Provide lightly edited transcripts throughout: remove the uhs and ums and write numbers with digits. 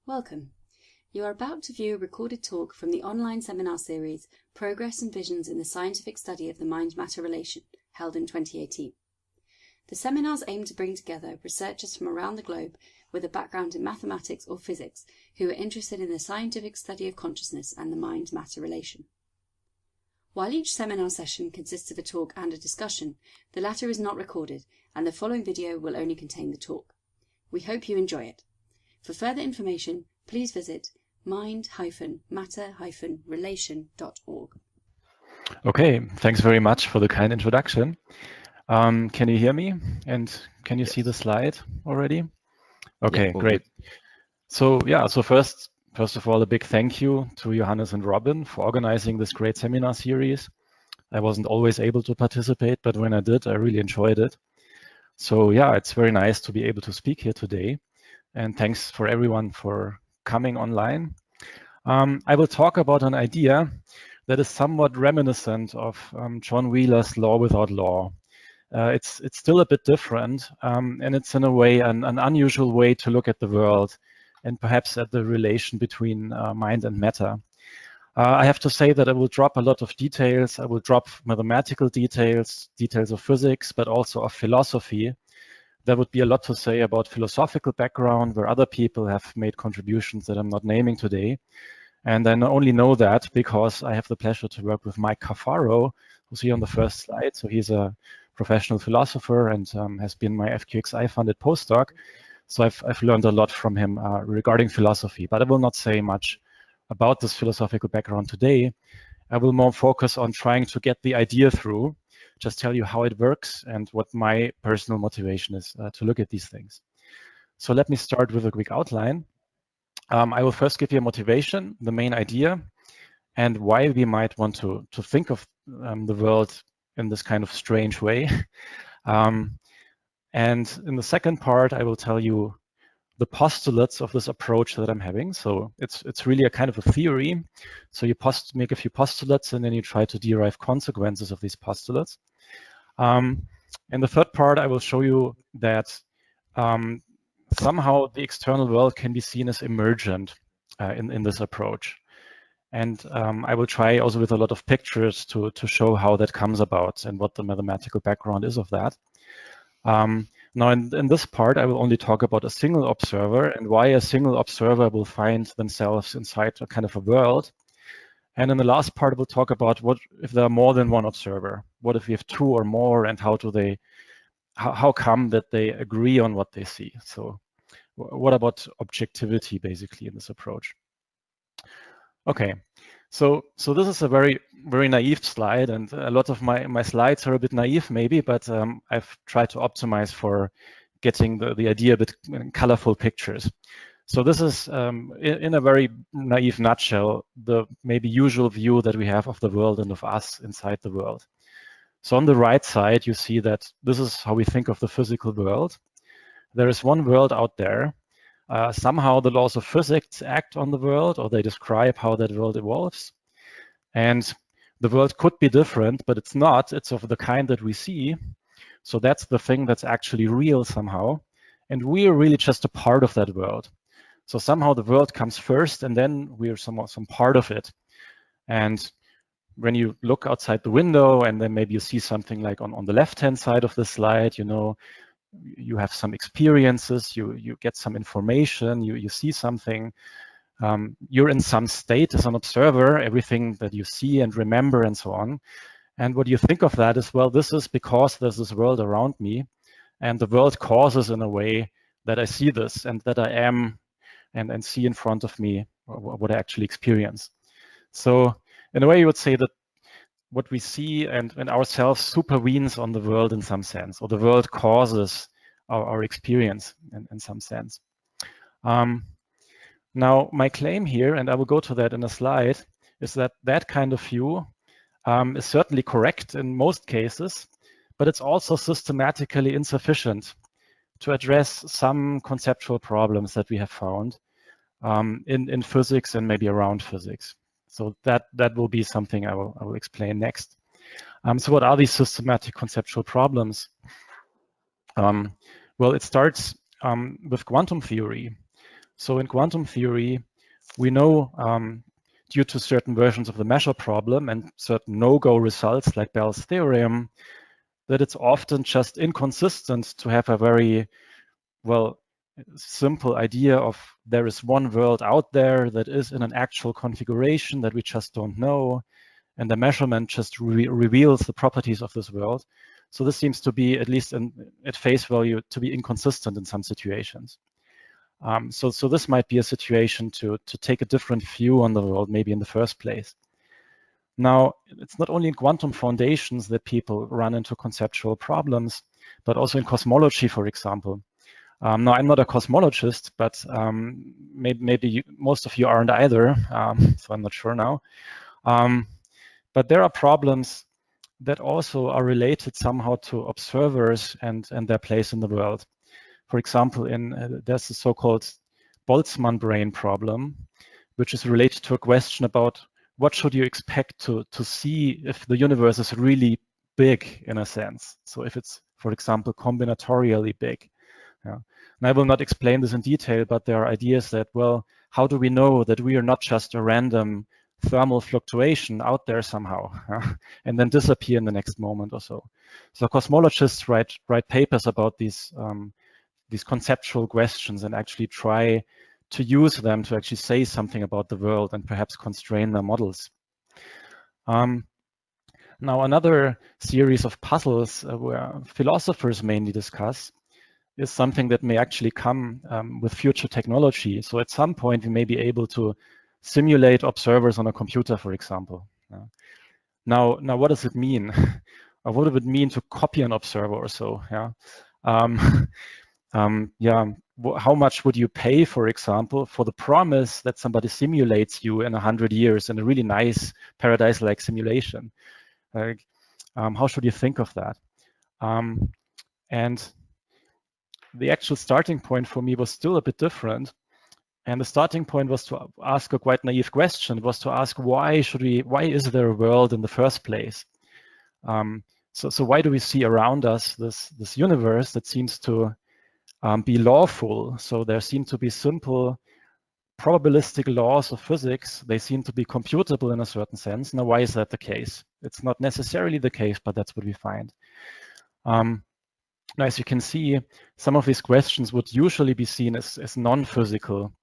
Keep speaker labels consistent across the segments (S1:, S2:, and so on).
S1: Welcome. You are about to view a recorded talk from the online seminar series Progress and Visions in the Scientific Study of the Mind-Matter Relation, held in 2018. The seminars aim to bring together researchers from around the globe with a background in mathematics or physics who are interested in the scientific study of consciousness and the mind-matter relation. While each seminar session consists of a talk and a discussion, the latter is not recorded, and the following video will only contain the talk. We hope you enjoy it. For further information, please visit mind-matter-relation.org.
S2: Okay, thanks very much for the kind introduction. Can you hear me? And can you see the slide already? Okay,
S3: Yeah,
S2: great. So first of all, a big thank you to Johannes and Robin for organizing this great seminar series. I wasn't always able to participate, but when I did, I really enjoyed it. So yeah, it's very nice to be able to speak here today. And thanks for everyone for coming online. I will talk about an idea that is somewhat reminiscent of John Wheeler's Law Without Law. It's still a bit different, and it's in a way an unusual way to look at the world and perhaps at the relation between mind and matter. I have to say that I will drop a lot of details. I will drop mathematical details of physics, but also of philosophy. There would be a lot to say about philosophical background where other people have made contributions that I'm not naming today. And I only know that because I have the pleasure to work with Mike Cafaro, who's here on the first slide. So he's a professional philosopher and has been my FQXI-funded postdoc. So I've learned a lot from him regarding philosophy, but I will not say much about this philosophical background today. I will more focus on trying to get the idea through, just tell you how it works and what my personal motivation is to look at these things. So let me start with a quick outline. I will first give you a motivation, the main idea, and why we might want to think of the world in this kind of strange way. And in the second part, I will tell you the postulates of this approach that I'm having. So it's really a kind of a theory. So you make a few postulates and then you try to derive consequences of these postulates. In the third part, I will show you that somehow the external world can be seen as emergent in this approach. And I will try also with a lot of pictures to show how that comes about and what the mathematical background is of that. Now, in this part, I will only talk about a single observer and why a single observer will find themselves inside a kind of a world. And in the last part, we'll talk about what if there are more than one observer. What if we have two or more, and how come that they agree on what they see? So what about objectivity, basically, in this approach? Okay, so this is a very, very naive slide, and a lot of my slides are a bit naive, maybe, but I've tried to optimize for getting the idea a bit in colorful pictures. So this is, in a very naive nutshell, the maybe usual view that we have of the world and of us inside the world. So on the right side, you see that this is how we think of the physical world. There is one world out there. Somehow the laws of physics act on the world, or they describe how that world evolves. And the world could be different, but it's not. It's of the kind that we see. So that's the thing that's actually real somehow. And we are really just a part of that world. So somehow the world comes first, and then we are some part of it. And when you look outside the window, and then maybe you see something like on the left-hand side of the slide, you have some experiences, you get some information, you see something, you're in some state as an observer, everything that you see and remember and so on. And what you think of that is, well, this is because there's this world around me, and the world causes in a way that I see this and that I am and see in front of me what I actually experience. So in a way, you would say that what we see and ourselves supervenes on the world in some sense, or the world causes our experience in some sense. Now, my claim here, and I will go to that in a slide, is that that kind of view is certainly correct in most cases, but it's also systematically insufficient to address some conceptual problems that we have found in physics and maybe around physics. So that will be something I will explain next. So what are these systematic conceptual problems? Well, it starts with quantum theory. So in quantum theory, we know due to certain versions of the measure problem and certain no-go results like Bell's theorem, that it's often just inconsistent to have a very, well, simple idea of there is one world out there that is in an actual configuration that we just don't know, and the measurement just reveals the properties of this world. So this seems to be, at least at face value, to be inconsistent in some situations. So this might be a situation to take a different view on the world, maybe in the first place. Now, it's not only in quantum foundations that people run into conceptual problems, but also in cosmology, for example. Now, I'm not a cosmologist, but maybe most of you aren't either, so I'm not sure now. But there are problems that also are related somehow to observers and their place in the world. For example, there's the so-called Boltzmann brane problem, which is related to a question about what should you expect to see if the universe is really big, in a sense. So if it's, for example, combinatorially big. Yeah. And I will not explain this in detail, but there are ideas that, well, how do we know that we are not just a random thermal fluctuation out there somehow, and then disappear in the next moment or so? So cosmologists write papers about these conceptual questions and actually try to use them to actually say something about the world and perhaps constrain their models. Now, another series of puzzles where philosophers mainly discuss is something that may actually come with future technology. So at some point, we may be able to simulate observers on a computer, for example. Now, what does it mean? Or what would it mean to copy an observer or so? Yeah. How much would you pay, for example, for the promise that somebody simulates you in 100 years in a really nice paradise-like simulation? Like, how should you think of that? And the actual starting point for me was still a bit different. And the starting point was to ask a quite naive question. It was to ask, why is there a world in the first place? So why do we see around us this universe that seems to be lawful? So there seem to be simple probabilistic laws of physics. They seem to be computable in a certain sense. Now, why is that the case? It's not necessarily the case, but that's what we find. Now, as you can see, some of these questions would usually be seen as non-physical,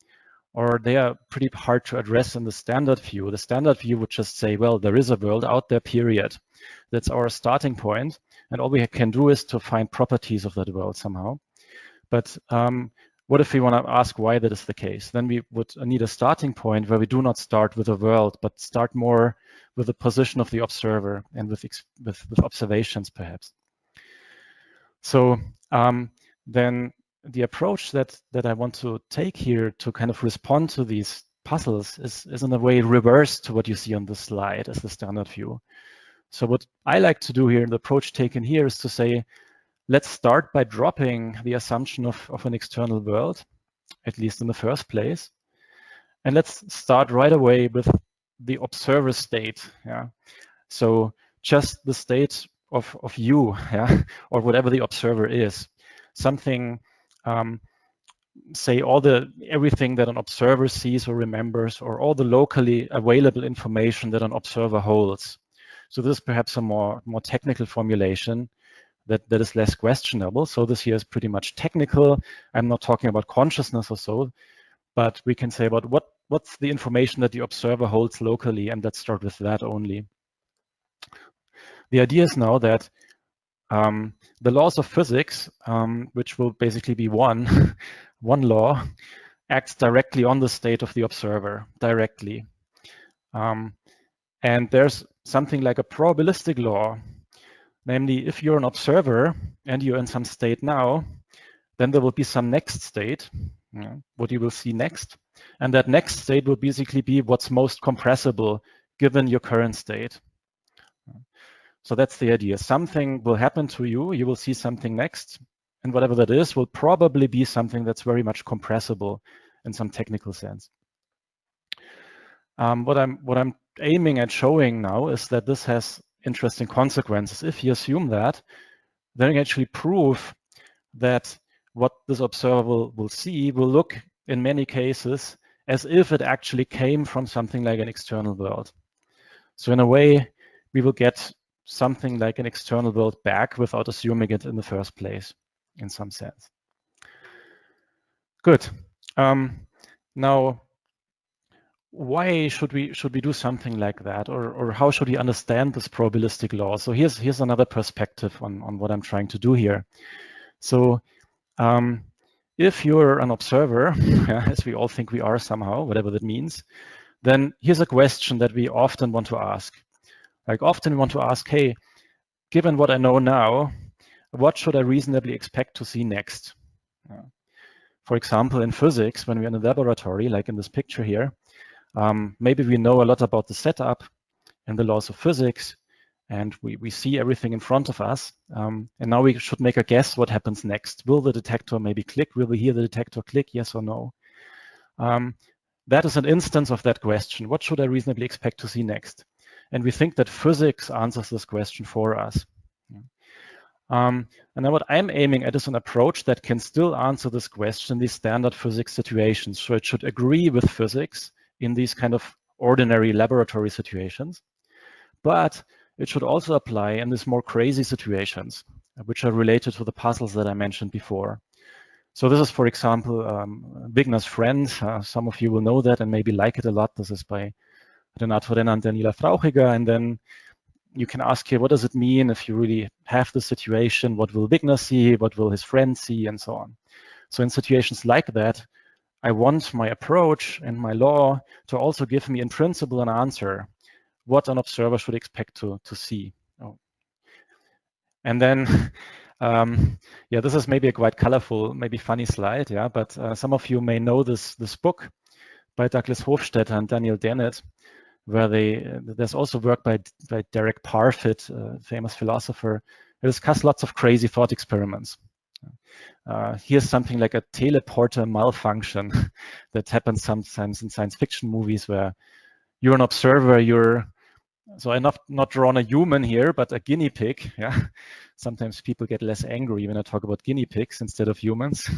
S2: or they are pretty hard to address in the standard view. The standard view would just say, well, there is a world out there, period. That's our starting point, and all we can do is to find properties of that world somehow. But what if we want to ask why that is the case? Then we would need a starting point where we do not start with a world, but start more with the position of the observer and with observations, perhaps. So then the approach that I want to take here to kind of respond to these puzzles is in a way reverse to what you see on the slide as the standard view. So what I like to do here, the approach taken here, is to say, let's start by dropping the assumption of an external world, at least in the first place. And let's start right away with the observer state. Yeah. So just the state of you, yeah, or whatever the observer is. Something, say everything that an observer sees or remembers, or all the locally available information that an observer holds. So this is perhaps a more technical formulation that is less questionable. So this here is pretty much technical. I'm not talking about consciousness or so, but we can say about what's the information that the observer holds locally, and let's start with that only. The idea is now that the laws of physics, which will basically be one law, acts directly on the state of the observer, directly. And there's something like a probabilistic law. Namely, if you're an observer and you're in some state now, then there will be some next state, what you will see next. And that next state will basically be what's most compressible given your current state. So that's the idea. Something will happen to you. You will see something next. And whatever that is will probably be something that's very much compressible in some technical sense. What I'm aiming at showing now is that this has interesting consequences. If you assume that, then you actually prove that what this observer will see will look in many cases as if it actually came from something like an external world. So in a way, we will get something like an external world back without assuming it in the first place, in some sense. Good. Now, why should we do something like that, or how should we understand this probabilistic law? So here's another perspective on what I'm trying to do here. So if you're an observer, as we all think we are somehow, whatever that means, then here's a question that we often want to ask. Like often we want to ask, hey, given what I know now, what should I reasonably expect to see next? For example, in physics, when we're in a laboratory, like in this picture here, maybe we know a lot about the setup and the laws of physics, and we see everything in front of us. And now we should make a guess what happens next. Will the detector maybe click? Will we hear the detector click? Yes or no? That is an instance of that question. What should I reasonably expect to see next? And we think that physics answers this question for us. And then what I'm aiming at is an approach that can still answer this question in these standard physics situations. So it should agree with physics in these kind of ordinary laboratory situations, but it should also apply in these more crazy situations, which are related to the puzzles that I mentioned before. So this is, for example, Wigner's Friend. Some of you will know that and maybe like it a lot. This is by Renato Renner and Daniela Frauchiger. And then you can ask here, what does it mean if you really have the situation? What will Wigner see? What will his friend see? And so on. So in situations like that, I want my approach and my law to also give me in principle an answer, what an observer should expect to see. Oh. And then, yeah, this is maybe a quite colorful, maybe funny slide, yeah, but some of you may know this book by Douglas Hofstadter and Daniel Dennett, where there's also work by Derek Parfit, a famous philosopher, who discuss lots of crazy thought experiments. Here's something like a teleporter malfunction that happens sometimes in science fiction movies where you're an observer, so I'm not drawn a human here, but a guinea pig. Yeah, sometimes people get less angry when I talk about guinea pigs instead of humans.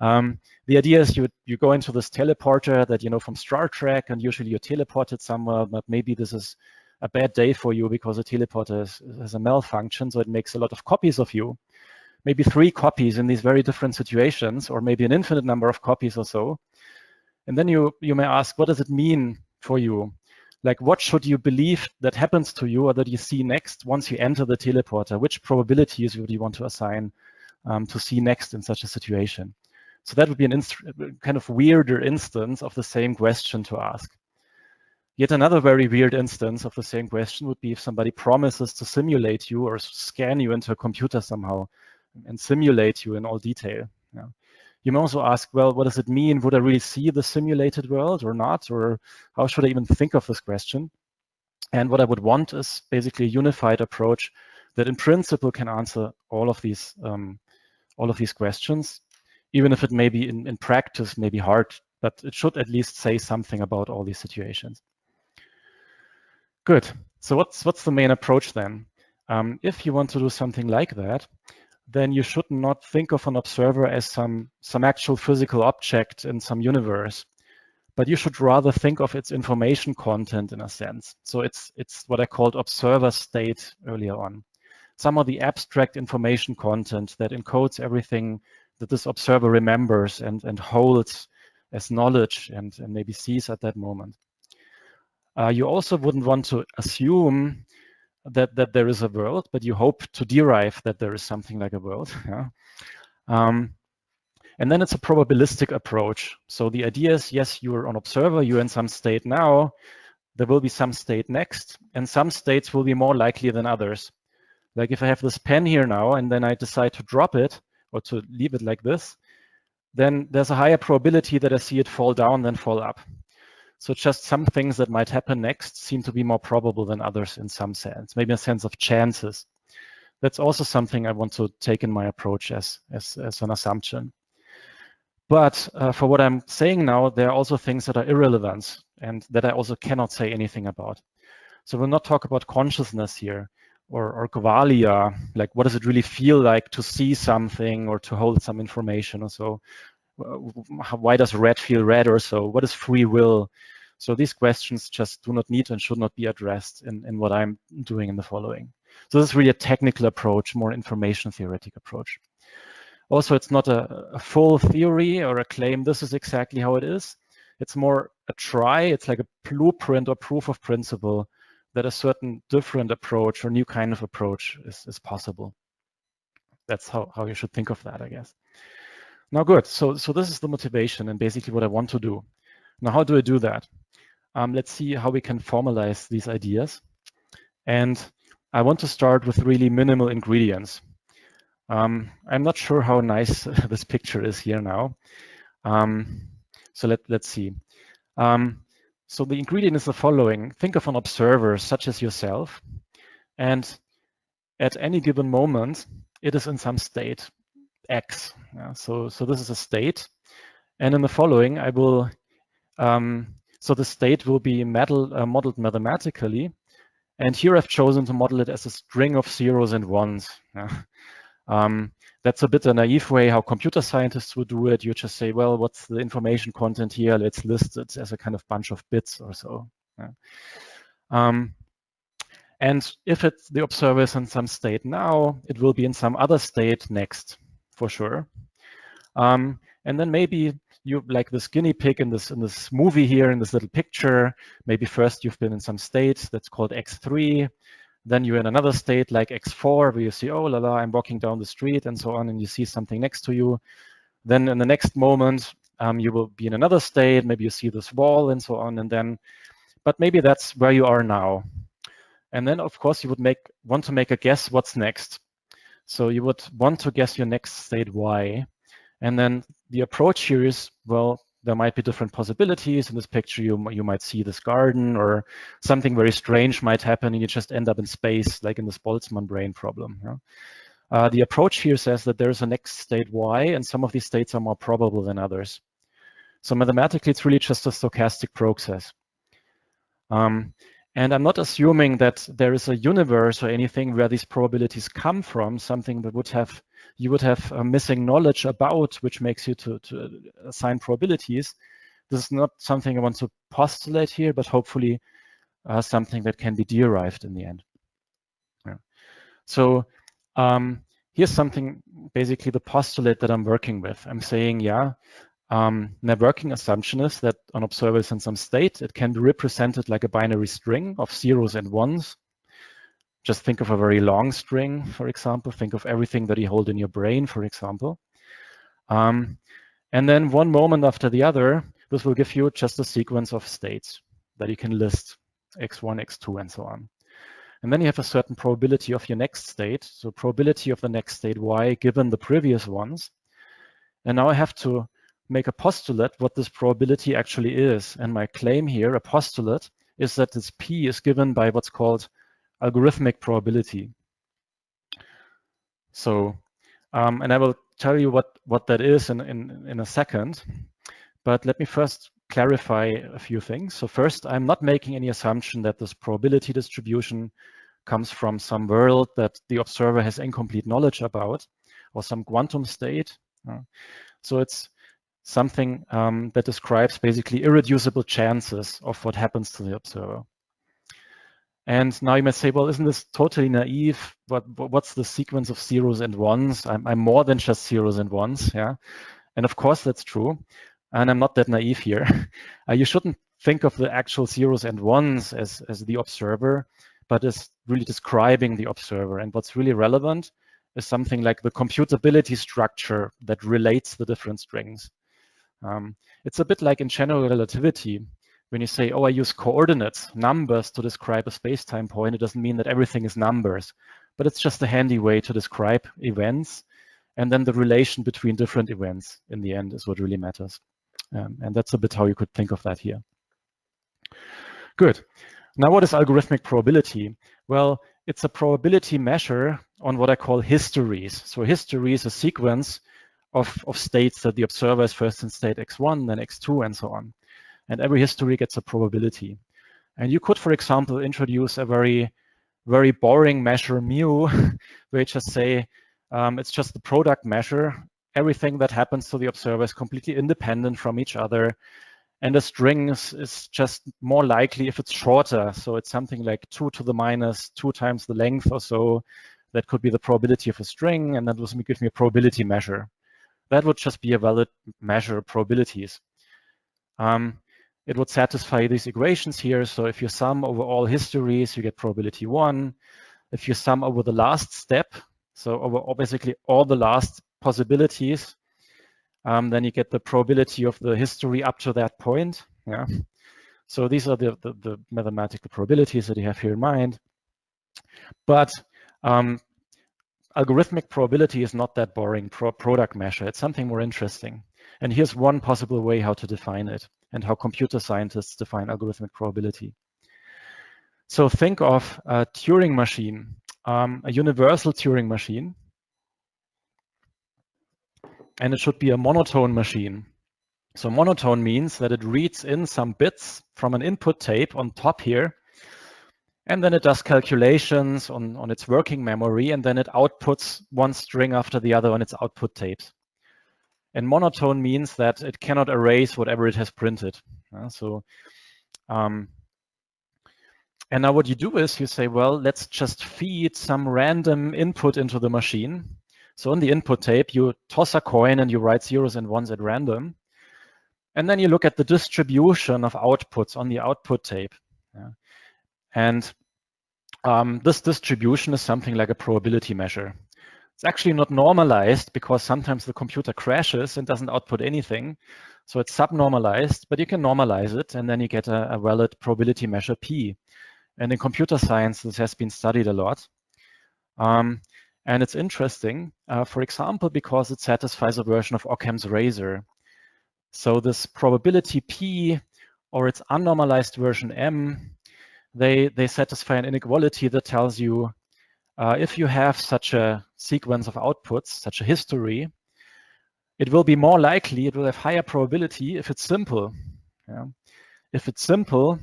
S2: The idea is you go into this teleporter that you know from Star Trek, and usually you're teleported somewhere, but maybe this is a bad day for you because the teleporter has a malfunction, so it makes a lot of copies of you. Maybe 3 copies in these very different situations, or maybe an infinite number of copies or so. And then you may ask, what does it mean for you? Like, what should you believe that happens to you or that you see next once you enter the teleporter? Which probabilities would you want to assign to see next in such a situation? So that would be an kind of weirder instance of the same question to ask. Yet another very weird instance of the same question would be if somebody promises to simulate you or scan you into a computer somehow and simulate you in all detail. Yeah. You may also ask, well, what does it mean? Would I really see the simulated world or not? Or how should I even think of this question? And what I would want is basically a unified approach that in principle can answer all of these questions, even if it may be in practice may be hard, but it should at least say something about all these situations. Good. So what's the main approach then? If you want to do something like that, then you should not think of an observer as some actual physical object in some universe, but you should rather think of its information content in a sense. So it's what I called observer state earlier on. Some of the abstract information content that encodes everything that this observer remembers and holds as knowledge and maybe sees at that moment. You also wouldn't want to assume that there is a world, but you hope to derive that there is something like a world. Yeah? And then it's a probabilistic approach. So the idea is, yes, you're an observer, you're in some state now, there will be some state next, and some states will be more likely than others. Like if I have this pen here now, and then I decide to drop it, or to leave it like this, then there's a higher probability that I see it fall down than fall up. So just some things that might happen next seem to be more probable than others in some sense, maybe a sense of chances. That's also something I want to take in my approach as an assumption. But for what I'm saying now, there are also things that are irrelevant and that I also cannot say anything about. So we'll not talk about consciousness here or qualia, like what does it really feel like to see something or to hold some information or so. Why does red feel red or so? What is free will? So these questions just do not need and should not be addressed in what I'm doing in the following. So this is really a technical approach, more information theoretic approach. Also, it's not a full theory or a claim this is exactly how it is. It's more a try. It's like a blueprint or proof of principle that a certain different approach or new kind of approach is possible. That's how you should think of that, I guess. Now, good. So this is the motivation and basically what I want to do. Now, how do I do that? Let's see how we can formalize these ideas. And I want to start with really minimal ingredients. I'm not sure how nice this picture is here now. So let's see. So the ingredient is the following. Think of an observer such as yourself. And at any given moment, it is in some state, X. So this is a state. And in the following, I will, so the state will be modeled mathematically. And here I've chosen to model it as a string of zeros and ones. That's a bit a naive way how computer scientists would do it. You just say, well, what's the information content here? Let's list it as a kind of bunch of bits or so. And if the observer is in some state now, it will be in some other state next, for sure. And then maybe you, like this guinea pig in this movie here, in this little picture, maybe first you've been in some state that's called X3. Then you're in another state like X4, where you see, oh, la la, I'm walking down the street and so on, and you see something next to you. Then in the next moment, you will be in another state. Maybe you see this wall and so on. And then, but maybe that's where you are now. And then, of course, you would want to make a guess what's next. So you would want to guess your next state Y. And then the approach here is, well, there might be different possibilities. In this picture, you might see this garden, or something very strange might happen and you just end up in space, like in this Boltzmann brain problem. The approach here says that there's a next state Y, and some of these states are more probable than others. So mathematically, it's really just a stochastic process. And I'm not assuming that there is a universe or anything where these probabilities come from, something that you would have missing knowledge about, which makes you to assign probabilities. This is not something I want to postulate here, but hopefully something that can be derived in the end. So here's something, basically the postulate that I'm working with. I'm saying, my working assumption is that an observer is in some state. It can be represented like a binary string of zeros and ones. Just think of a very long string, for example. Think of everything that you hold in your brain, for example. And then one moment after the other, this will give you just a sequence of states that you can list, x1, x2, and so on. And then you have a certain probability of your next state. So probability of the next state y given the previous ones. And now I have to make a postulate what this probability actually is. And my claim here, a postulate, is that this P is given by what's called algorithmic probability. So, and I will tell you what that is in a second. But let me first clarify a few things. So first, I'm not making any assumption that this probability distribution comes from some world that the observer has incomplete knowledge about, or some quantum state. So it's something that describes basically irreducible chances of what happens to the observer. And now you might say, well, isn't this totally naive? What's the sequence of zeros and ones? I'm more than just zeros and ones, yeah? And of course that's true. And I'm not that naive here. You shouldn't think of the actual zeros and ones as the observer, but as really describing the observer. And what's really relevant is something like the computability structure that relates the different strings. It's a bit like in general relativity. When you say, oh, I use coordinates, numbers to describe a space-time point, it doesn't mean that everything is numbers, but it's just a handy way to describe events. And then the relation between different events in the end is what really matters. And that's a bit how you could think of that here. Good. Now, what is algorithmic probability? Well, it's a probability measure on what I call histories. So history is a sequence of states that the observer is first in state x1, then x2, and so on. And every history gets a probability. And you could, for example, introduce a very, very boring measure mu, where you just say it's just the product measure everything that happens to the observer is completely independent from each other. And a string is just more likely if it's shorter. So it's something like 2 to the minus 2 times the length or so. That could be the probability of a string, and that will give me a probability measure. That would just be a valid measure of probabilities. It would satisfy these equations here. So if you sum over all histories, you get probability 1. If you sum over the last step, so over basically all the last possibilities, then you get the probability of the history up to that point. Yeah. So these are the mathematical probabilities that you have here in mind. But algorithmic probability is not that boring product measure. It's something more interesting. And here's one possible way how to define it and how computer scientists define algorithmic probability. So think of a Turing machine, a universal Turing machine. And it should be a monotone machine. So monotone means that it reads in some bits from an input tape on top here, and then it does calculations on its working memory, and then it outputs one string after the other on its output tapes. And monotone means that it cannot erase whatever it has printed. And now what you do is you say, well, let's just feed some random input into the machine. So on the input tape, you toss a coin and you write zeros and ones at random. And then you look at the distribution of outputs on the output tape. Yeah. And this distribution is something like a probability measure. It's actually not normalized because sometimes the computer crashes and doesn't output anything. So it's subnormalized, but you can normalize it and then you get a valid probability measure P. And in computer science, this has been studied a lot. And it's interesting, for example, because it satisfies a version of Occam's razor. So this probability P or its unnormalized version M, they satisfy an inequality that tells you if you have such a sequence of outputs, such a history, it will be more likely, it will have higher probability if it's simple. Yeah. If it's simple,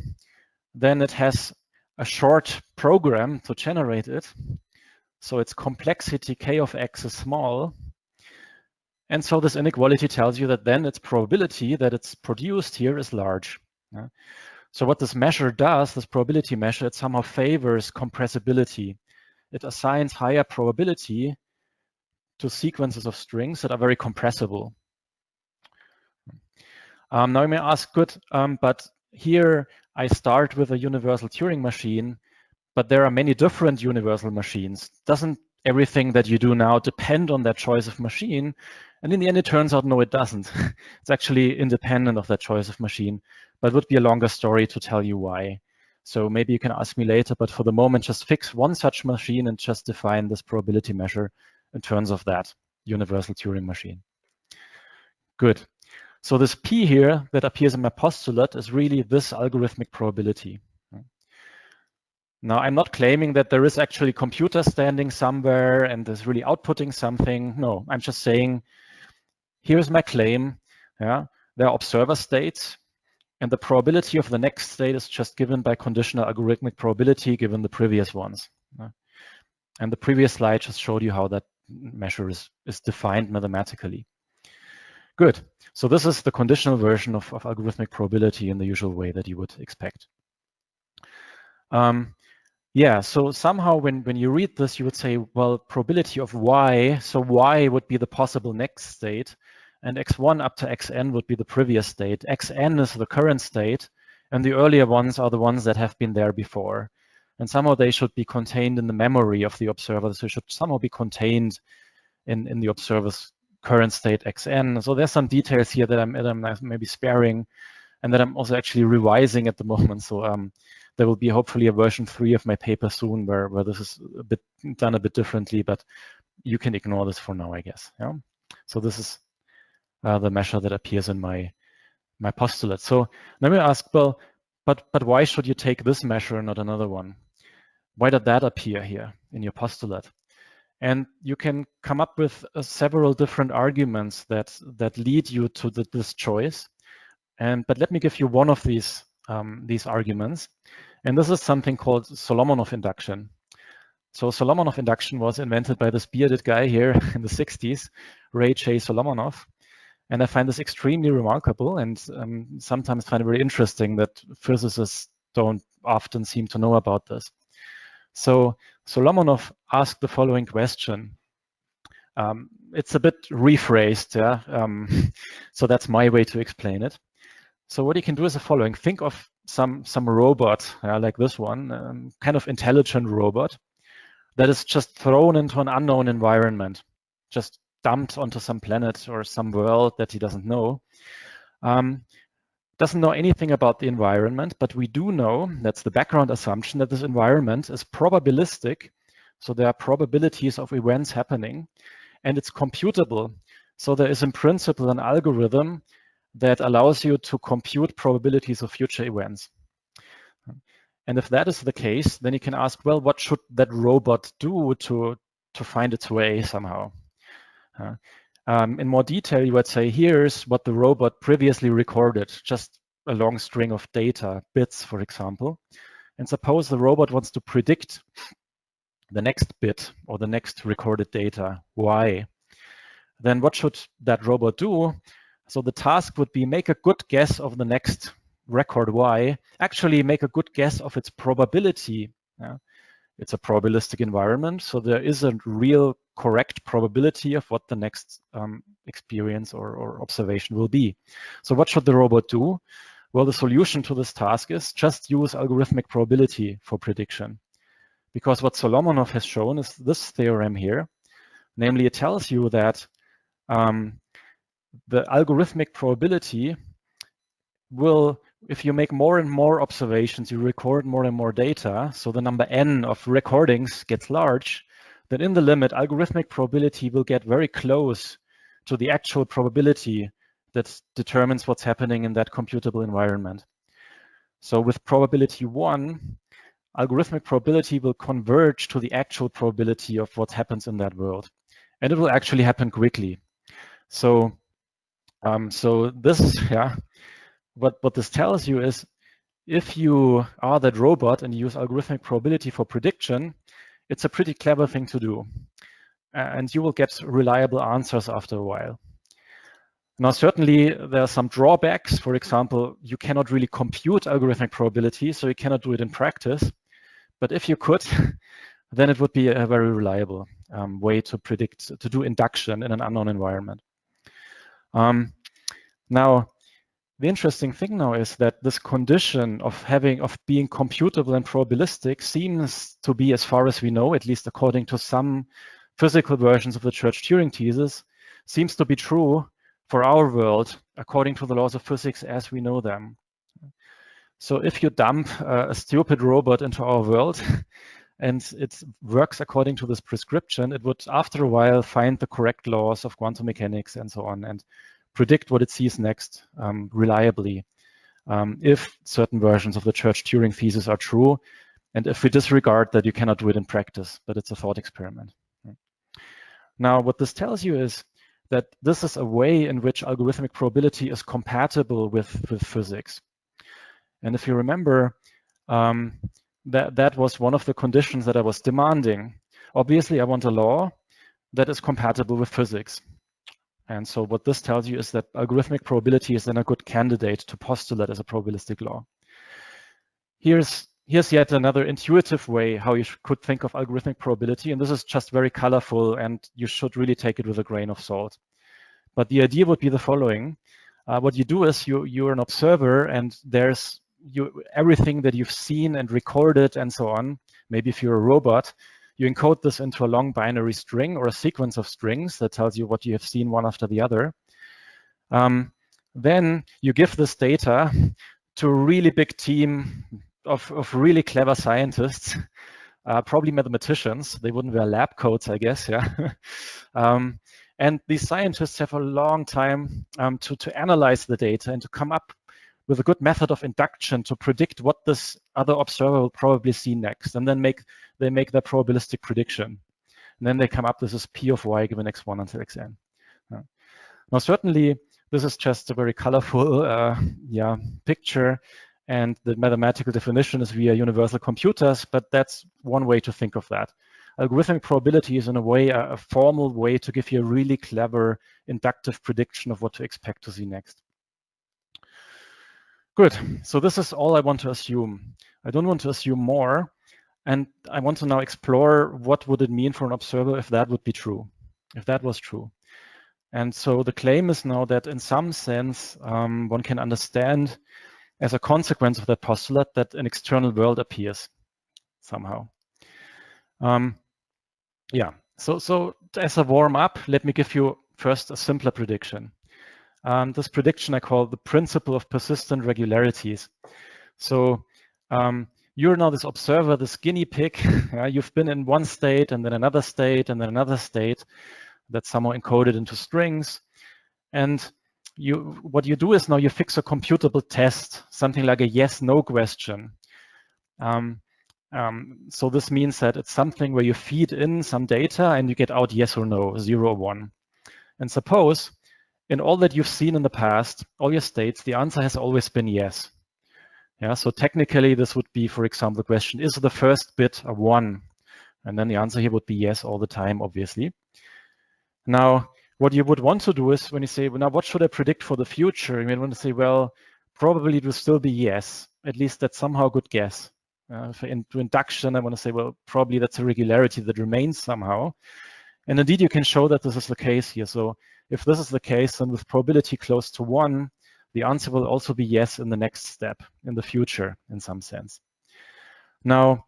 S2: then it has a short program to generate it. So its complexity K of X is small. And so this inequality tells you that then its probability that it's produced here is large. Yeah. So what this measure does, this probability measure, it somehow favors compressibility. It assigns higher probability to sequences of strings that are very compressible. Now you may ask, good, but here I start with a universal Turing machine, but there are many different universal machines. Doesn't everything that you do now depend on that choice of machine? And in the end, it turns out, no, it doesn't. It's actually independent of that choice of machine, but it would be a longer story to tell you why. So maybe you can ask me later, but for the moment, just fix one such machine and just define this probability measure in terms of that universal Turing machine. Good. So this P here that appears in my postulate is really this algorithmic probability. Now, I'm not claiming that there is actually a computer standing somewhere and is really outputting something. No, I'm just saying, here's my claim. Yeah, there are observer states, and the probability of the next state is just given by conditional algorithmic probability given the previous ones. And the previous slide just showed you how that measure is defined mathematically. Good. So this is the conditional version of algorithmic probability in the usual way that you would expect. Yeah, so somehow when you read this, you would say, well, probability of y, so y would be the possible next state, and x1 up to xn would be the previous state. Xn is the current state, and the earlier ones are the ones that have been there before. And somehow they should be contained in the memory of the observer, so it should somehow be contained in the observer's current state xn. So there's some details here that I'm maybe sparing, and that I'm also actually revising at the moment. So there will be hopefully a version 3 of my paper soon where this is done a bit differently, but you can ignore this for now, I guess. Yeah. So this is the measure that appears in my postulate. So let me ask, well, but why should you take this measure and not another one? Why did that appear here in your postulate? And you can come up with several different arguments that lead you to this choice. But let me give you one of these arguments. And this is something called Solomonov induction. So Solomonov induction was invented by this bearded guy here in the 60s, Ray J. Solomonov. And I find this extremely remarkable and sometimes find it very interesting that physicists don't often seem to know about this. So Solomonov asked the following question. It's a bit rephrased, yeah. So that's my way to explain it. So what you can do is the following. Think of some robot, like this one, kind of intelligent robot that is just thrown into an unknown environment, just dumped onto some planet or some world that he doesn't know. Doesn't know anything about the environment, but we do know, that's the background assumption, that this environment is probabilistic. So there are probabilities of events happening, and it's computable. So there is in principle an algorithm that allows you to compute probabilities of future events. And if that is the case, then you can ask, well, what should that robot do to find its way somehow? In more detail, you would say, here's what the robot previously recorded, just a long string of data, bits, for example. And suppose the robot wants to predict the next bit or the next recorded data, y. Then what should that robot do? So the task would be make a good guess of the next record y, actually make a good guess of its probability. It's a probabilistic environment, so there is a real correct probability of what the next experience or observation will be. So what should the robot do? Well, the solution to this task is just use algorithmic probability for prediction. Because what Solomonov has shown is this theorem here. Namely, it tells you that the algorithmic probability will, if you make more and more observations, you record more and more data, so the number n of recordings gets large, then in the limit, algorithmic probability will get very close to the actual probability that determines what's happening in that computable environment. So with probability 1, algorithmic probability will converge to the actual probability of what happens in that world. And it will actually happen quickly. So, this is, what this tells you is, if you are that robot and you use algorithmic probability for prediction, it's a pretty clever thing to do. And you will get reliable answers after a while. Now, certainly there are some drawbacks. For example, you cannot really compute algorithmic probability, so you cannot do it in practice. But if you could, then it would be a very reliable way to predict, to do induction in an unknown environment. Now, the interesting thing now is that this condition of being computable and probabilistic seems to be, as far as we know, at least according to some physical versions of the Church-Turing thesis, seems to be true for our world according to the laws of physics as we know them. So if you dump a stupid robot into our world and it works according to this prescription, it would after a while find the correct laws of quantum mechanics and so on and predict what it sees next reliably if certain versions of the Church-Turing thesis are true, and if we disregard that you cannot do it in practice, but it's a thought experiment. Now, what this tells you is that this is a way in which algorithmic probability is compatible with physics. And if you remember, that was one of the conditions that I was demanding. Obviously, I want a law that is compatible with physics. And so what this tells you is that algorithmic probability is then a good candidate to postulate as a probabilistic law. Here's yet another intuitive way how you could think of algorithmic probability, and this is just very colorful, and you should really take it with a grain of salt. But the idea would be the following. What you do is you're an observer, and there's everything that you've seen and recorded and so on. Maybe if you're a robot, you encode this into a long binary string or a sequence of strings that tells you what you have seen one after the other. Then you give this data to a really big team of really clever scientists, probably mathematicians. They wouldn't wear lab coats, I guess, yeah. And these scientists have a long time to analyze the data and to come up with a good method of induction to predict what this other observer will probably see next. And then they make their probabilistic prediction. And then they come up with this P of y given x1 until xn. Now, certainly, this is just a very colorful picture. And the mathematical definition is via universal computers, but that's one way to think of that. algorithmic probability is in a way a formal way to give you a really clever inductive prediction of what to expect to see next. Good. So this is all I want to assume. I don't want to assume more. And I want to now explore what would it mean for an observer if that would be true, if that was true. And so the claim is now that in some sense, one can understand as a consequence of that postulate that an external world appears somehow. Yeah, so as a warm up, let me give you first a simpler prediction. This prediction I call the principle of persistent regularities. So you're now this observer, this guinea pig. You've been in one state and then another state and then another state that's somehow encoded into strings. And what you do is now you fix a computable test, something like a yes-no question. So this means that it's something where you feed in some data and you get out yes or no, 0 or 1. And suppose in all that you've seen in the past, all your states, the answer has always been yes. Yeah, so technically this would be, for example, the question, is the first bit a 1? And then the answer here would be yes all the time, obviously. Now, what you would want to do is when you say, well, now what should I predict for the future? You want to say, well, probably it will still be yes. At least that's somehow a good guess. For induction, I want to say, well, probably that's a regularity that remains somehow. And indeed, you can show that this is the case here. So if this is the case, then with probability close to 1, the answer will also be yes in the next step, in the future, in some sense. Now,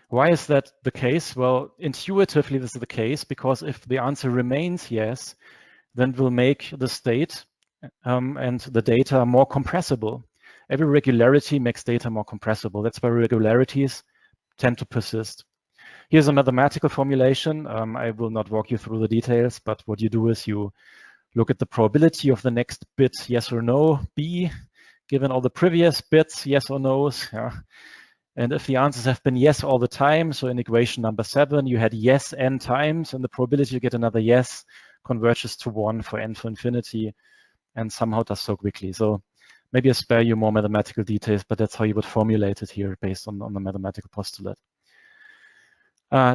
S2: why is that the case? Well, intuitively, this is the case because if the answer remains yes, then it will make the state and the data more compressible. Every regularity makes data more compressible. That's why regularities tend to persist. Here's a mathematical formulation. I will not walk you through the details, but what you do is you look at the probability of the next bit, yes or no, B, given all the previous bits, yes or no's. Yeah. And if the answers have been yes all the time, so in equation number 7, you had yes n times, and the probability you get another yes converges to 1 for n to infinity, and somehow does so quickly. So maybe I spare you more mathematical details, but that's how you would formulate it here based on the mathematical postulate.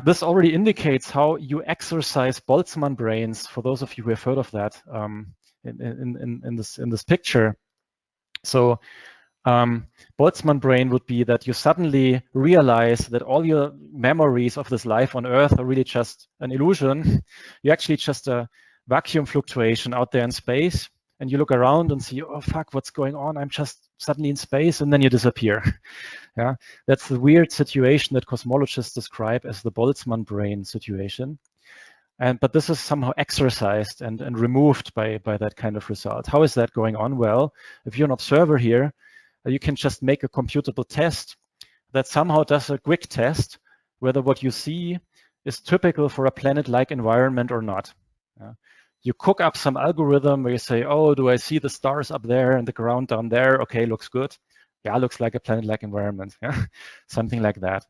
S2: This already indicates how you exercise Boltzmann brains, for those of you who have heard of that in this picture. So Boltzmann brain would be that you suddenly realize that all your memories of this life on Earth are really just an illusion. You're actually just a vacuum fluctuation out there in space. And you look around and see, oh, fuck, what's going on? I'm just suddenly in space, and then you disappear. Yeah, that's the weird situation that cosmologists describe as the Boltzmann brain situation. But this is somehow exercised and removed by that kind of result. How is that going on? Well, if you're an observer here, you can just make a computable test that somehow does a quick test whether what you see is typical for a planet-like environment or not. Yeah. You cook up some algorithm where you say, oh, do I see the stars up there and the ground down there? Okay, looks good. Yeah, looks like a planet-like environment. Yeah, something like that.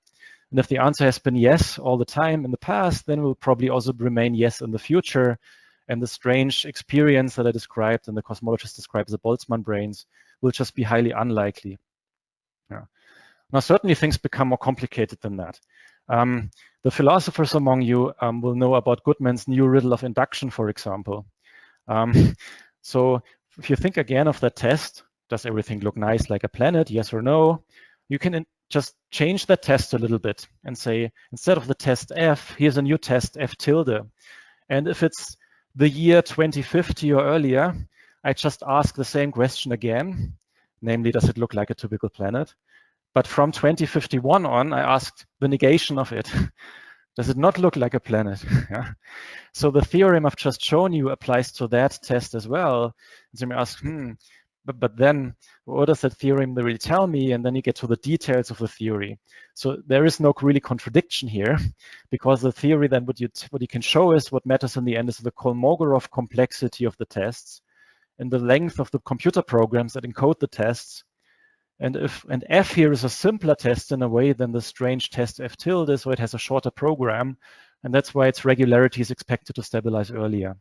S2: And if the answer has been yes all the time in the past, then it will probably also remain yes in the future. And the strange experience that I described and the cosmologist describes the Boltzmann brains will just be highly unlikely. Yeah. Now, certainly things become more complicated than that. The philosophers among you will know about Goodman's new riddle of induction, for example. So if you think again of that test, does everything look nice like a planet, yes or no? You can just change that test a little bit and say, instead of the test F, here's a new test F tilde. And if it's the year 2050 or earlier, I just ask the same question again, namely, does it look like a typical planet? But from 2051 on, I asked the negation of it. Does it not look like a planet? Yeah. So the theorem I've just shown you applies to that test as well. So you may ask, but then what does that theorem really tell me? And then you get to the details of the theory. So there is no really contradiction here, because the theory then what you can show is what matters in the end is the Kolmogorov complexity of the tests and the length of the computer programs that encode the tests. And F here is a simpler test in a way than the strange test F tilde, so it has a shorter program, and that's why its regularity is expected to stabilize earlier.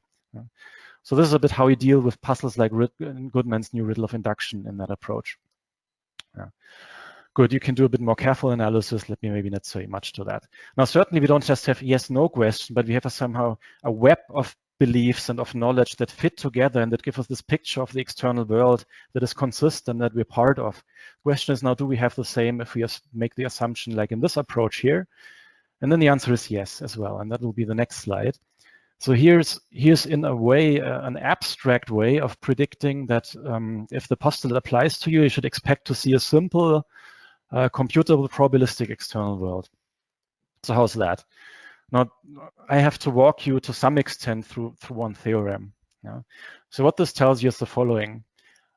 S2: So this is a bit how you deal with puzzles like Goodman's new riddle of induction in that approach. Yeah. good, you can do a bit more careful analysis. Let me maybe not say much to that. Now, certainly we don't just have yes/no question, but we have somehow a web of beliefs and of knowledge that fit together and that give us this picture of the external world that is consistent, that we're part of. The question is now, do we have the same if we make the assumption like in this approach here? And then the answer is yes as well, and that will be the next slide. So here's in a way an abstract way of predicting that if the postulate applies to you, you should expect to see a simple computable probabilistic external world. So how's that? Now, I have to walk you to some extent through one theorem. Yeah? So what this tells you is the following.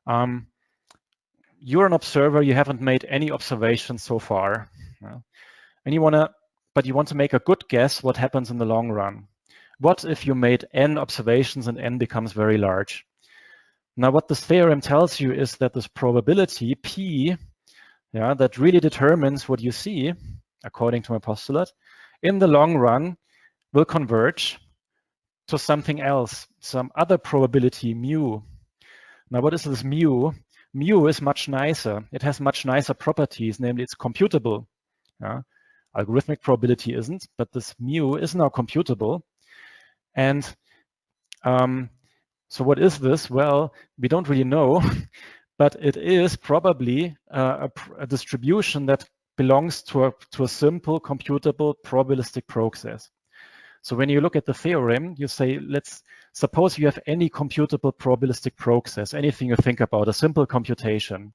S2: You're an observer, you haven't made any observations so far. Yeah? And you want to make a good guess what happens in the long run. What if you made n observations and n becomes very large? Now, what this theorem tells you is that this probability, P, yeah, that really determines what you see, according to my postulate, in the long run will converge to something else, some other probability, mu. Now, what is this mu? Mu is much nicer. It has much nicer properties, namely it's computable. Yeah? Algorithmic probability isn't, but this mu is now computable. And so what is this? Well, we don't really know, but it is probably a distribution that belongs to a simple computable probabilistic process. So when you look at the theorem, you say, let's suppose you have any computable probabilistic process, anything you think about, a simple computation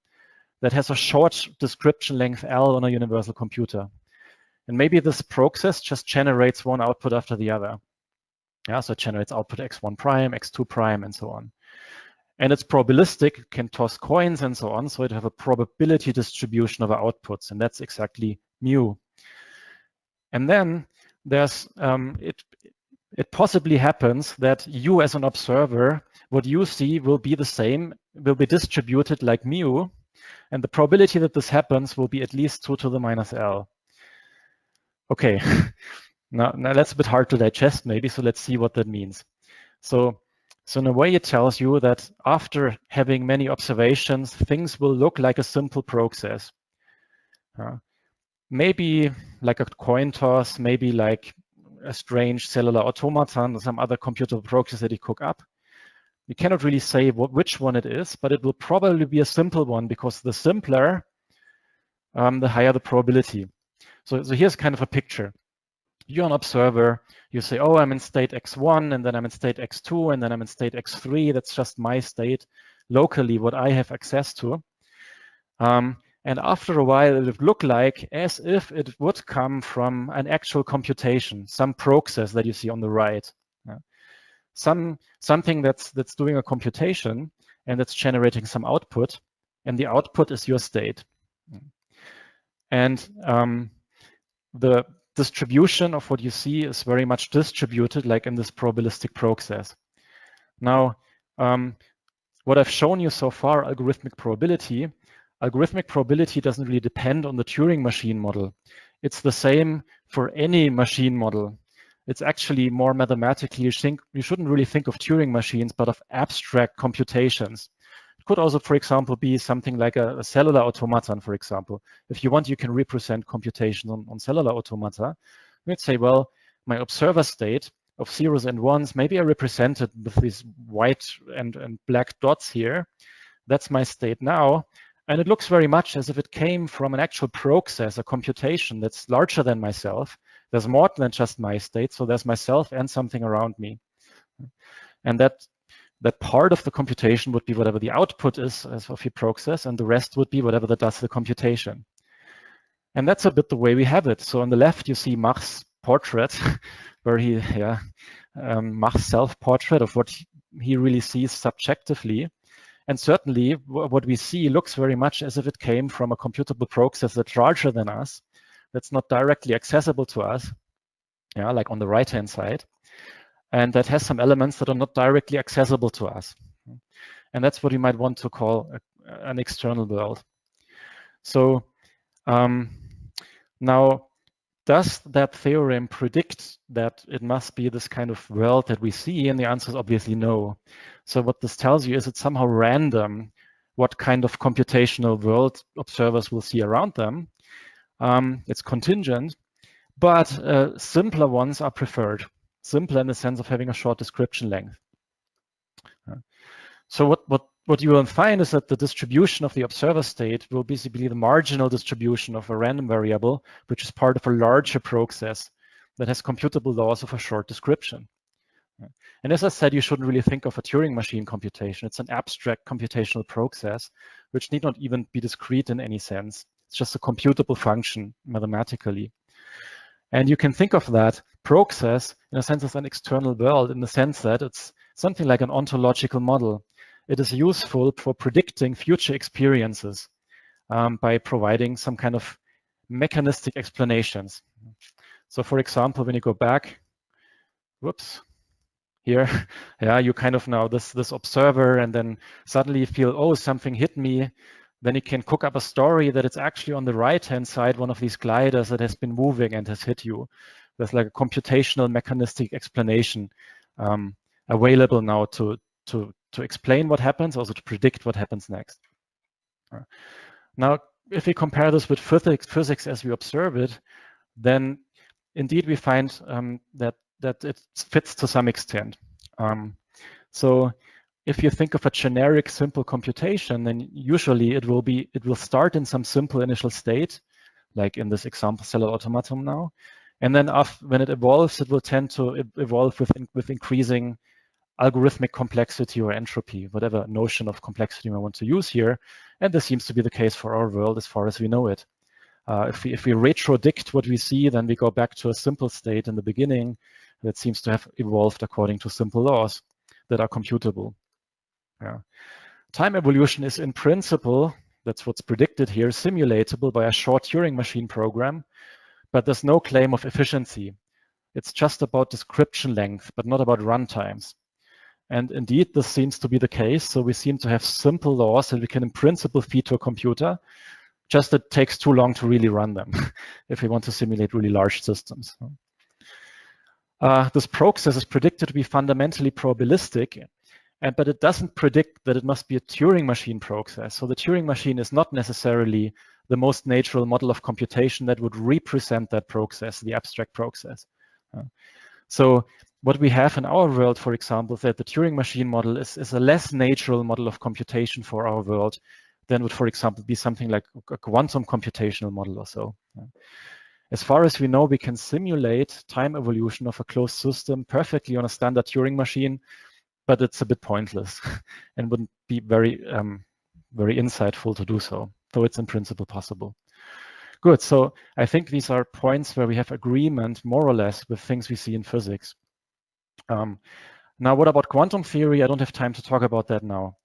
S2: that has a short description length L on a universal computer. And maybe this process just generates one output after the other. Yeah, so it generates output x1 prime, x2 prime, and so on. And it's probabilistic, it can toss coins and so on, so it have a probability distribution of outputs, and that's exactly mu. And then there's it possibly happens that you as an observer, what you see will be the same, will be distributed like mu, and the probability that this happens will be at least 2 to the minus L. Okay, now that's a bit hard to digest maybe, so let's see what that means. So in a way it tells you that after having many observations, things will look like a simple process. Maybe like a coin toss, maybe like a strange cellular automaton or some other computable process that you cook up. We cannot really say which one it is, but it will probably be a simple one because the simpler, the higher the probability. So here's kind of a picture. You're an observer, you say, oh, I'm in state x1, and then I'm in state x2, and then I'm in state x3. That's just my state locally, what I have access to. And after a while, it would look like as if it would come from an actual computation, some process that you see on the right. Something that's doing a computation, and that's generating some output, and the output is your state. And the distribution of what you see is very much distributed like in this probabilistic process. Now, what I've shown you so far, algorithmic probability doesn't really depend on the Turing machine model. It's the same for any machine model. It's actually more mathematically, you shouldn't really think of Turing machines, but of abstract computations. It could also, for example, be something like a cellular automaton, for example. If you want, you can represent computation on cellular automata. You'd say, well, my observer state of zeros and ones, maybe I represent it with these white and black dots here. That's my state now. And it looks very much as if it came from an actual process, a computation that's larger than myself. There's more than just my state, so there's myself and something around me. And that part of the computation would be whatever the output is of your process, and the rest would be whatever that does the computation. And that's a bit the way we have it. So on the left, you see Mach's portrait, where he, Mach's self-portrait of what he really sees subjectively. And certainly what we see looks very much as if it came from a computable process that's larger than us, that's not directly accessible to us, like on the right-hand side, and that has some elements that are not directly accessible to us. And that's what you might want to call an external world. So now, does that theorem predict that it must be this kind of world that we see? And the answer is obviously no. So what this tells you is it's somehow random what kind of computational world observers will see around them. It's contingent, but simpler ones are preferred. Simpler in the sense of having a short description length. So what you will find is that the distribution of the observer state will basically be the marginal distribution of a random variable, which is part of a larger process that has computable laws of a short description. And as I said, you shouldn't really think of a Turing machine computation. It's an abstract computational process, which need not even be discrete in any sense. It's just a computable function mathematically. And you can think of that process in a sense as an external world, in the sense that it's something like an ontological model. It is useful for predicting future experiences by providing some kind of mechanistic explanations. So for example, when you go back, whoops, here, yeah, you kind of know this observer, and then suddenly you feel, oh, something hit me. Then you can cook up a story that it's actually on the right-hand side, one of these gliders that has been moving and has hit you. There's like a computational mechanistic explanation available now to explain what happens, also to predict what happens next. Now, if we compare this with physics as we observe it, then indeed we find that it fits to some extent. So if you think of a generic simple computation, then usually it will start in some simple initial state, like in this example cellular automaton now, and then when it evolves, it will tend to evolve with increasing algorithmic complexity or entropy, whatever notion of complexity we want to use here. And this seems to be the case for our world as far as we know it. If we retrodict what we see, then we go back to a simple state in the beginning that seems to have evolved according to simple laws that are computable. Yeah. Time evolution is in principle, that's what's predicted here, simulatable by a short Turing machine program, but there's no claim of efficiency. It's just about description length, but not about runtimes. And indeed, this seems to be the case. So we seem to have simple laws that we can in principle feed to a computer, just it takes too long to really run them if we want to simulate really large systems. This process is predicted to be fundamentally probabilistic, but it doesn't predict that it must be a Turing machine process. So the Turing machine is not necessarily the most natural model of computation that would represent that process, the abstract process. So what we have in our world, for example, is that the Turing machine model is a less natural model of computation for our world than would, for example, be something like a quantum computational model or so. As far as we know, we can simulate time evolution of a closed system perfectly on a standard Turing machine, but it's a bit pointless and wouldn't be very, very insightful to do so, though it's in principle possible. Good, so I think these are points where we have agreement, more or less, with things we see in physics. Now, what about quantum theory? I don't have time to talk about that now.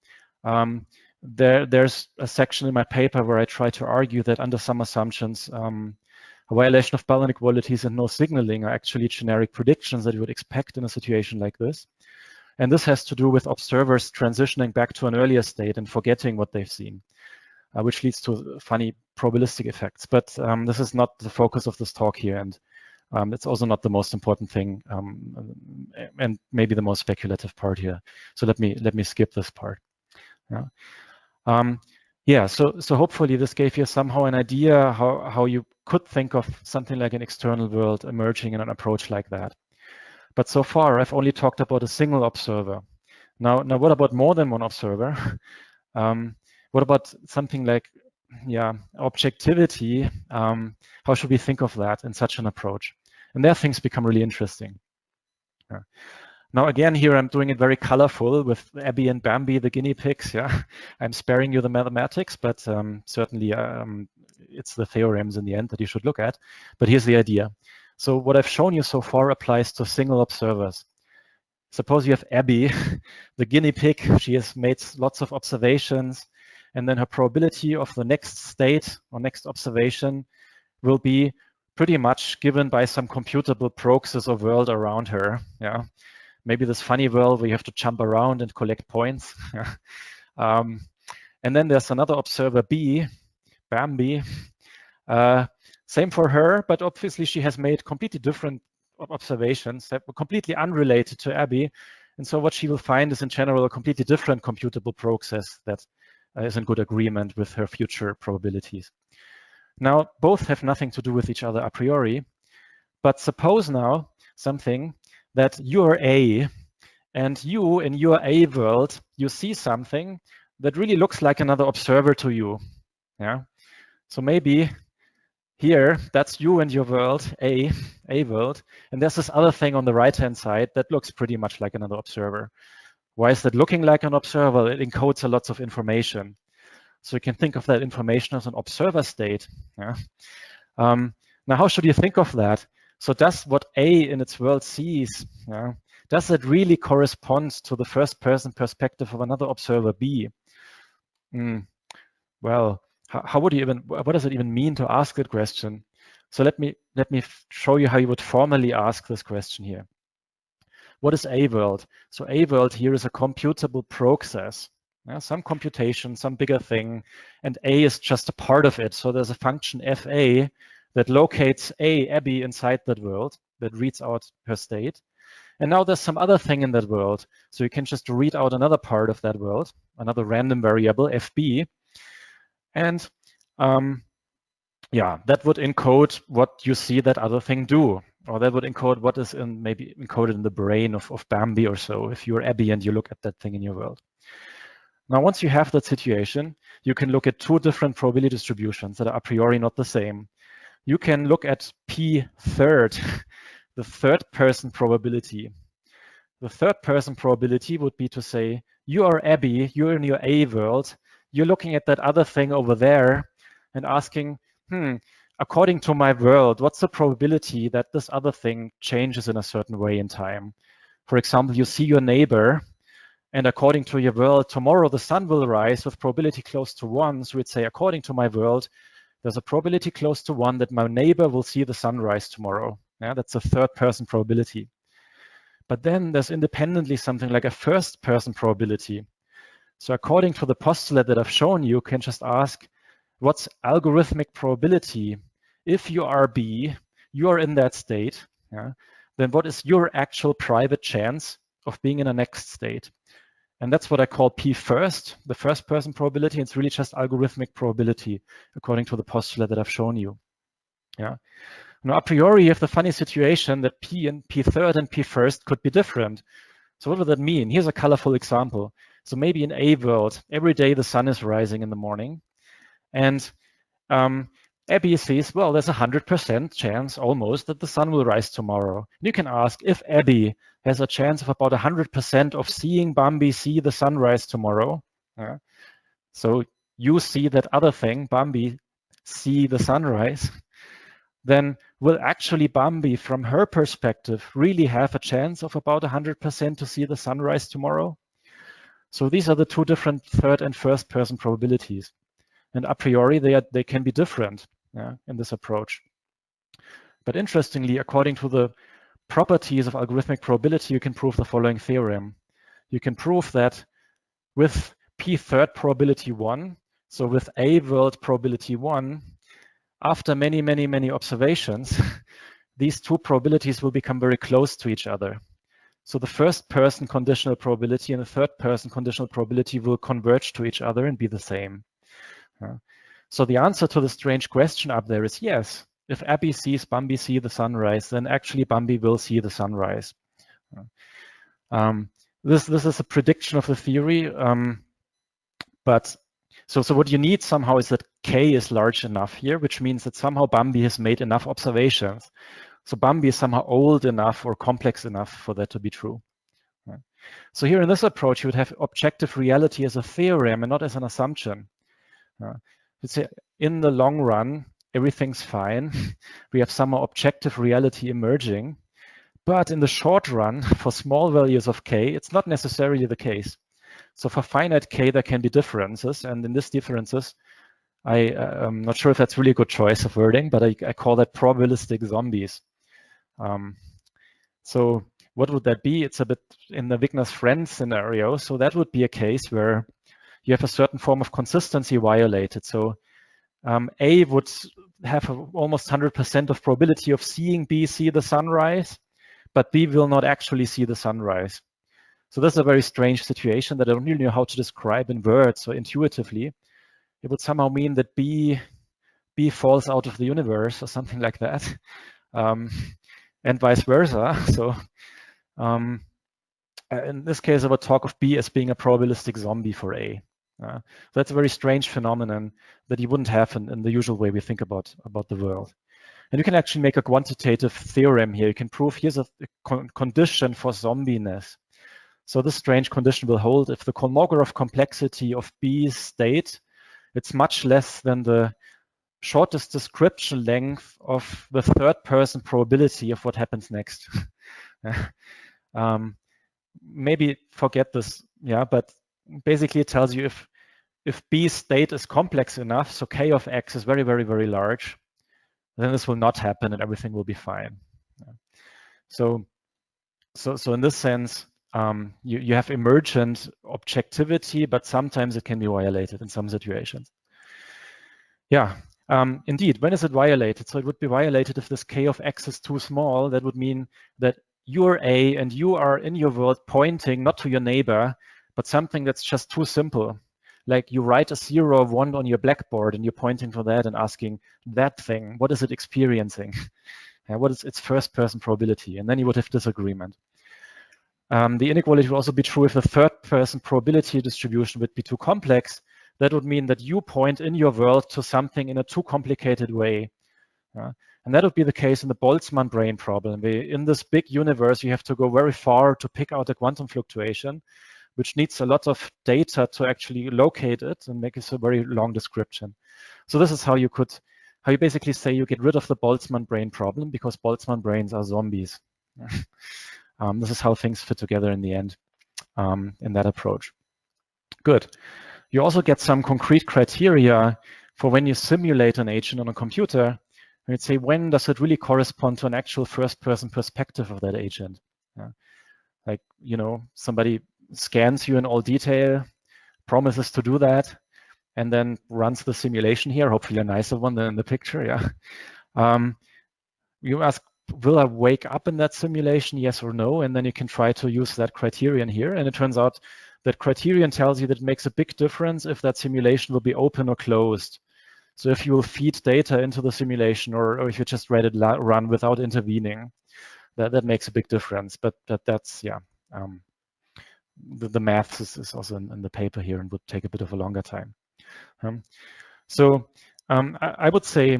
S2: There's a section in my paper where I try to argue that under some assumptions, a violation of Bell inequalities and no signaling are actually generic predictions that you would expect in a situation like this. And this has to do with observers transitioning back to an earlier state and forgetting what they've seen, which leads to funny probabilistic effects. But this is not the focus of this talk here, and it's also not the most important thing, and maybe the most speculative part here. So let me skip this part. Yeah. So hopefully this gave you somehow an idea how you could think of something like an external world emerging in an approach like that. But so far, I've only talked about a single observer. Now what about more than one observer? What about something like, objectivity? How should we think of that in such an approach? And there things become really interesting. Now, again, here I'm doing it very colorful with Abby and Bambi, the guinea pigs. Yeah, I'm sparing you the mathematics, but certainly it's the theorems in the end that you should look at. But here's the idea. So what I've shown you so far applies to single observers. Suppose you have Abby, the guinea pig. She has made lots of observations, and then her probability of the next state or next observation will be pretty much given by some computable process or world around her. Yeah. Maybe this funny world where you have to jump around and collect points. And then there's another observer, B, Bambi. Same for her, but obviously she has made completely different observations that were completely unrelated to Abby. And so what she will find is in general a completely different computable process that is in good agreement with her future probabilities. Now, both have nothing to do with each other a priori, but suppose now something that you're A, and you, in your A world, you see something that really looks like another observer to you. Yeah. So maybe here, that's you and your world, A world, and there's this other thing on the right-hand side that looks pretty much like another observer. Why is that looking like an observer? It encodes a lot of information. So you can think of that information as an observer state. Yeah. Now, how should you think of that? So does what A in its world sees, yeah, does it really correspond to the first-person perspective of another observer B? Well, how would you even? What does it even mean to ask that question? So let me show you how you would formally ask this question here. What is A world? So A world here is a computable process. Yeah, some computation, some bigger thing, and A is just a part of it. So there's a function FA that locates Abby inside that world, that reads out her state. And now there's some other thing in that world. So you can just read out another part of that world, another random variable, FB. And yeah, that would encode what you see that other thing do. Or that would encode what is maybe encoded in the brain of Bambi or so, if you're Abby and you look at that thing in your world. Now, once you have that situation, you can look at two different probability distributions that are a priori not the same. You can look at P third, the third person probability. The third person probability would be to say, you are Abby, you're in your A world, you're looking at that other thing over there and asking, according to my world, what's the probability that this other thing changes in a certain way in time? For example, you see your neighbor, and according to your world, tomorrow the sun will rise with probability close to 1. So we'd say, according to my world, there's a probability close to 1 that my neighbor will see the sun rise tomorrow. Yeah, that's a third person probability. But then there's independently something like a first person probability. So according to the postulate that I've shown you, can just ask, what's algorithmic probability? If you are B, you are in that state, yeah, then what is your actual private chance of being in a next state? And that's what I call P first, the first person probability. It's really just algorithmic probability according to the postulate that I've shown you. Yeah. Now, a priori, you have the funny situation that P and P third and P first could be different. So what would that mean? Here's a colorful example. So maybe in A world, every day the sun is rising in the morning. And Abby says, well, there's 100% chance almost that the sun will rise tomorrow. And you can ask if Abby has a chance of about 100% of seeing Bambi see the sunrise tomorrow. Yeah. So you see that other thing, Bambi see the sunrise, then will actually Bambi, from her perspective, really have a chance of about 100% to see the sunrise tomorrow? So these are the two different third and first person probabilities. And a priori, they can be different, yeah, in this approach. But interestingly, according to the properties of algorithmic probability, you can prove the following theorem. You can prove that with P third probability 1, so with A world probability 1, after many, many, many observations, these two probabilities will become very close to each other. So the first person conditional probability and the third person conditional probability will converge to each other and be the same. So the answer to the strange question up there is yes. If Abby sees Bambi see the sunrise, then actually Bambi will see the sunrise. This is a prediction of the theory, but so what you need somehow is that K is large enough here, which means that somehow Bambi has made enough observations. So Bambi is somehow old enough or complex enough for that to be true. So here in this approach, you would have objective reality as a theorem and not as an assumption. Let's say in the long run, everything's fine. We have some objective reality emerging. But in the short run, for small values of K, it's not necessarily the case. So for finite K, there can be differences. And in these differences, I'm not sure if that's really a good choice of wording, but I call that probabilistic zombies. So what would that be? It's a bit in the Wigner's friend scenario. So that would be a case where you have a certain form of consistency violated. So A would have almost 100% of probability of seeing B see the sunrise, but B will not actually see the sunrise. So this is a very strange situation that I don't really know how to describe in words or intuitively. It would somehow mean that B falls out of the universe or something like that, and vice versa. So in this case, I would talk of B as being a probabilistic zombie for A. So that's a very strange phenomenon that you wouldn't have in the usual way we think about the world. And you can actually make a quantitative theorem here. You can prove here's a condition for zombiness. So this strange condition will hold if the Kolmogorov complexity of B's state, it's much less than the shortest description length of the third person probability of what happens next. Maybe forget this, yeah, but basically it tells you if B's state is complex enough, so K of X is very, very, very large, then this will not happen and everything will be fine. So in this sense, you have emergent objectivity, but sometimes it can be violated in some situations. Yeah, indeed, when is it violated? So it would be violated if this K of X is too small. That would mean that you're A and you are in your world pointing not to your neighbor, but something that's just too simple. Like you write a 0 or 1 on your blackboard and you're pointing to that and asking that thing, what is it experiencing? What is its first person probability? And then you would have disagreement. The inequality would also be true if the third person probability distribution would be too complex. That would mean that you point in your world to something in a too complicated way. And that would be the case in the Boltzmann brane problem. In this big universe, you have to go very far to pick out a quantum fluctuation, which needs a lot of data to actually locate it and make it a very long description. So this is how you basically say you get rid of the Boltzmann brane problem because Boltzmann branes are zombies. This is how things fit together in the end in that approach. Good. You also get some concrete criteria for when you simulate an agent on a computer. And you'd say, when does it really correspond to an actual first-person perspective of that agent? Like, somebody scans you in all detail, promises to do that, and then runs the simulation here, hopefully a nicer one than in the picture, yeah. You ask, will I wake up in that simulation, yes or no? And then you can try to use that criterion here. And it turns out that criterion tells you that it makes a big difference if that simulation will be open or closed. So if you will feed data into the simulation or if you just let it run without intervening, that makes a big difference. But that's, yeah, the math is also in the paper here and would take a bit of a longer time. I would say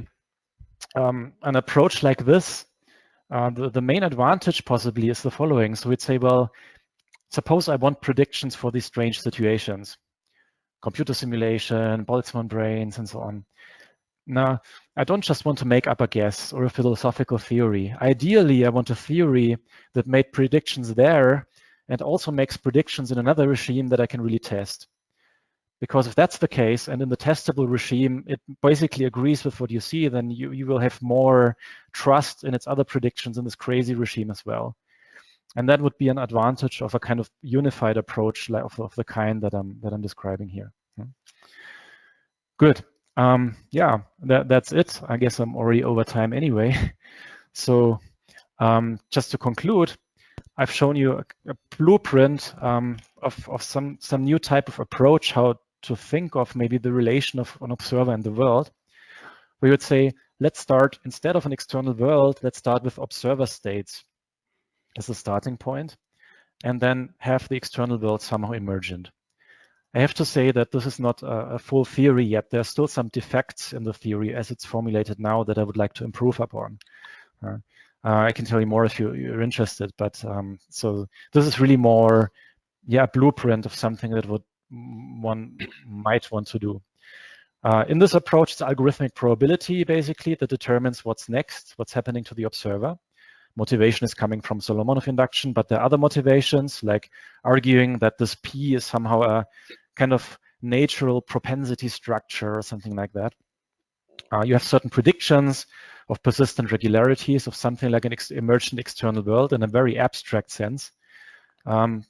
S2: an approach like this, the main advantage possibly is the following. So we'd say, well, suppose I want predictions for these strange situations, computer simulation, Boltzmann branes, and so on. Now, I don't just want to make up a guess or a philosophical theory. Ideally, I want a theory that made predictions there and also makes predictions in another regime that I can really test. Because if that's the case, and in the testable regime, it basically agrees with what you see, then you will have more trust in its other predictions in this crazy regime as well. And that would be an advantage of a kind of unified approach of the kind that I'm describing here. Good. Yeah, that's it. I guess I'm already over time anyway. So just to conclude, I've shown you a blueprint of some new type of approach, how to think of maybe the relation of an observer and the world. We would say, let's start, instead of an external world, let's start with observer states as a starting point, and then have the external world somehow emergent. I have to say that this is not a full theory yet. There are still some defects in the theory as it's formulated now that I would like to improve upon. I can tell you more if you're interested, but so this is really more, yeah, a blueprint of something that one might want to do. In this approach, it's algorithmic probability, basically, that determines what's next, what's happening to the observer. Motivation is coming from Solomonov induction, but there are other motivations, like arguing that this P is somehow a kind of natural propensity structure or something like that. You have certain predictions of persistent regularities of something like an emergent external world in a very abstract sense. You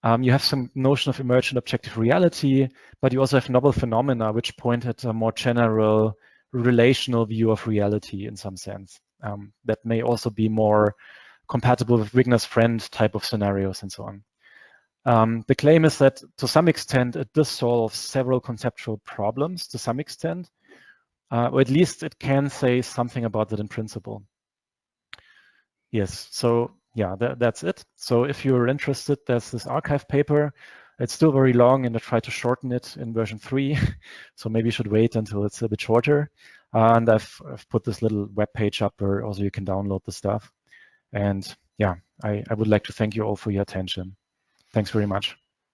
S2: have some notion of emergent objective reality, but you also have novel phenomena which point at a more general relational view of reality in some sense. That may also be more compatible with Wigner's friend type of scenarios and so on. The claim is that to some extent it does solve several conceptual problems to some extent, or at least it can say something about that in principle. Yes, so yeah, that's it. So if you're interested, there's this archive paper. It's still very long and I try to shorten it in version 3. So maybe you should wait until it's a bit shorter. And I've put this little web page up where also you can download the stuff. And yeah, I would like to thank you all for your attention. Thanks very much.